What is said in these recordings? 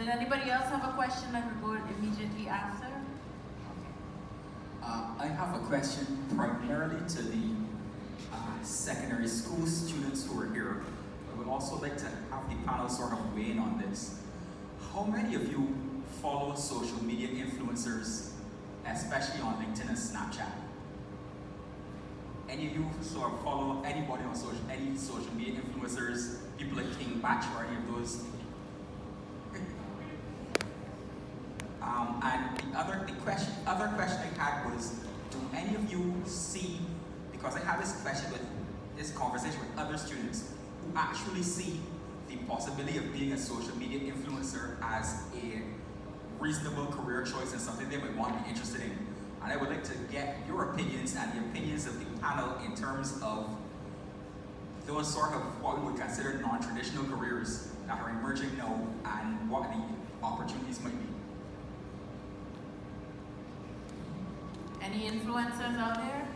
Did anybody else have a question that could go immediately after? I have a question primarily to the secondary school students who are here. I would also like to have the panel sort of weigh in on this. How many of you follow social media influencers, especially on LinkedIn and Snapchat? Any of you sort of follow anybody on any social media influencers, people like King Batch or any of those? And the other question I had was, do any of you see, because I had this conversation with other students who actually see the possibility of being a social media influencer as a reasonable career choice and something they might want to be interested in. And I would like to get your opinions and the opinions of the panel in terms of those sort of what we would consider non-traditional careers that are emerging now and what the opportunities might be. Any influencers out there?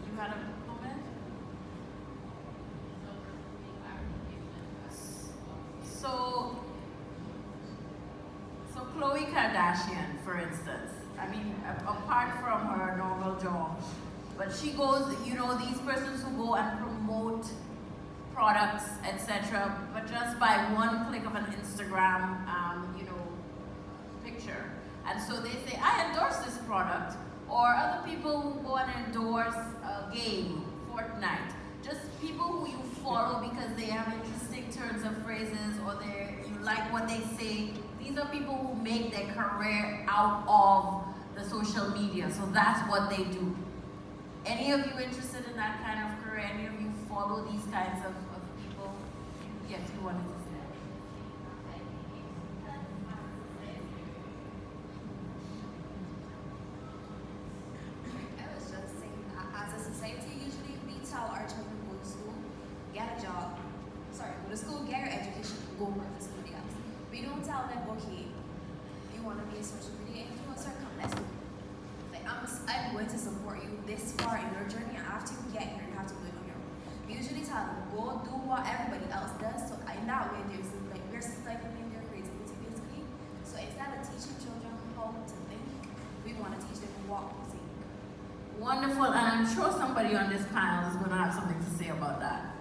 You had a comment? So Khloe Kardashian, for instance, I mean, apart from her normal job, but she goes, you know, these persons who go and promote products, etc., but just by one click of an Instagram, picture. And so they say, I endorse this product. Or other people who go and endorse a game, Fortnite. Just people who you follow because they have interesting turns of phrases or you like what they say. These are people who make their career out of the social media. So that's what they do. Any of you interested in that kind of career? Any of you follow these kinds of people? Yes, you wanted to say. Go to school, get your education, go work for somebody else. We don't tell them, okay, you want to be a social media influencer, come, let's do it. Like, I'm going to support you this far in your journey, and after you get here, you have to do it on your own. We usually tell them, go do what everybody else does, so in that way, we're stifling their creativity, basically. So instead of teaching children how to think, we want to teach them what to think. Wonderful, and I'm sure somebody on this panel is going to have something to say about that.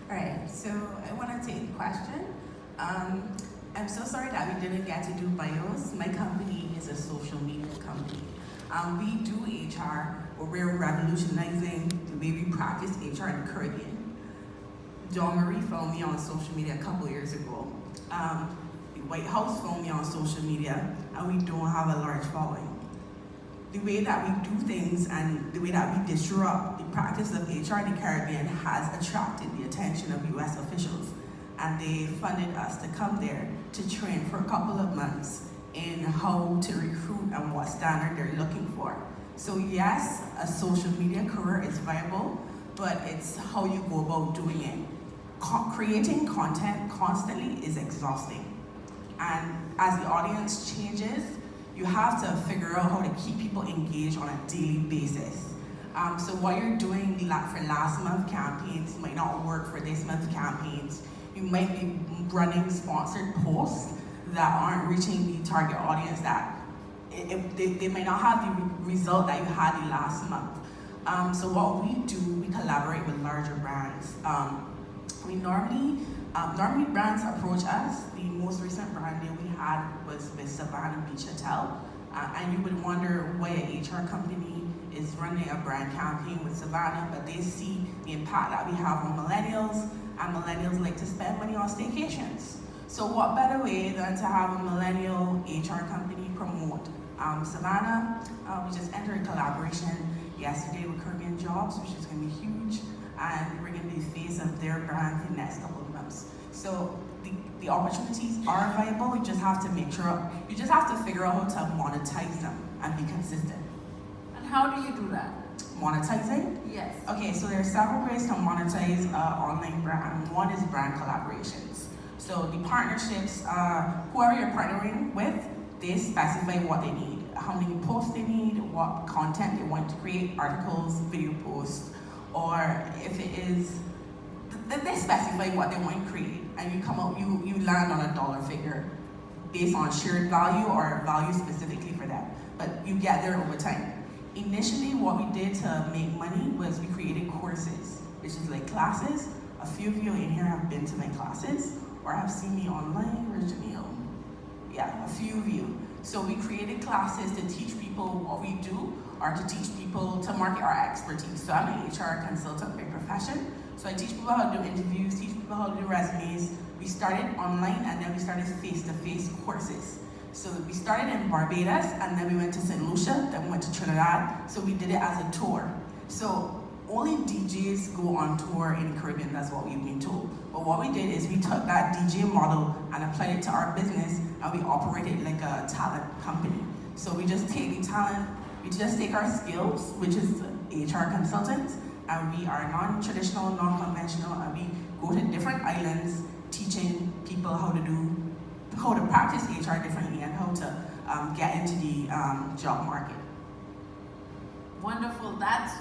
All right, so I want to take the question. I'm so sorry that we didn't get to do bios. My company is a social media company. We do HR, but we're revolutionizing the way we practice HR in the Caribbean. Dawn Marie found me on social media a couple years ago. The White House found me on social media, and we don't have a large following. The way that we do things and the way that we disrupt the practice of HR in the Caribbean has attracted the attention of US officials. And they funded us to come there to train for a couple of months in how to recruit and what standard they're looking for. So yes, a social media career is viable, but it's how you go about doing it. Creating content constantly is exhausting. And as the audience changes, you have to figure out how to keep people engaged on a daily basis. So what you're doing for last month campaigns might not work for this month's campaigns. You might be running sponsored posts that aren't reaching the target audience that they might not have the result that you had the last month. So what we do, we collaborate with larger brands. We normally brands approach us. The most recent brand deal we had was with Savannah Beach Hotel. And you would wonder why an HR company is running a brand campaign with Savannah, but they see the impact that we have on millennials, and millennials like to spend money on staycations. So what better way than to have a millennial HR company promote Savannah? We just entered a collaboration yesterday with Caribbean Jobs, which is going to be huge, and we're going to be the face of their brand for the next couple of months. So the opportunities are viable. You just have to figure out how to monetize them and be consistent. And how do you do that? Monetizing? Yes. Okay, so there are several ways to monetize an online brand. One is brand collaborations. So the partnerships, whoever you're partnering with, they specify what they need, how many posts they need, what content they want to create, articles, video posts, or if it is, they specify what they want to create, and you come out, you land on a dollar figure. based on shared value or value specifically for them. But you get there over time. Initially, what we did to make money was we created courses, which is like classes. A few of you in here have been to my classes or have seen me online. Where's Janelle? Yeah, a few of you. So we created classes to teach people what we do or to teach people to market our expertise. So I'm an HR consultant by profession. So I teach people how to do interviews, teach people how to do resumes. We started online and then we started face-to-face courses. So we started in Barbados and then we went to St. Lucia, then we went to Trinidad. So we did it as a tour. So only DJs go on tour in the Caribbean, that's what we've been told. But what we did is we took that DJ model and applied it to our business and we operated like a talent company. So we just take the talent, we just take our skills, which is HR consultants, and we are non-traditional, non-conventional, and we go to different islands teaching people how to practice HR differently and how to get into the job market. Wonderful. That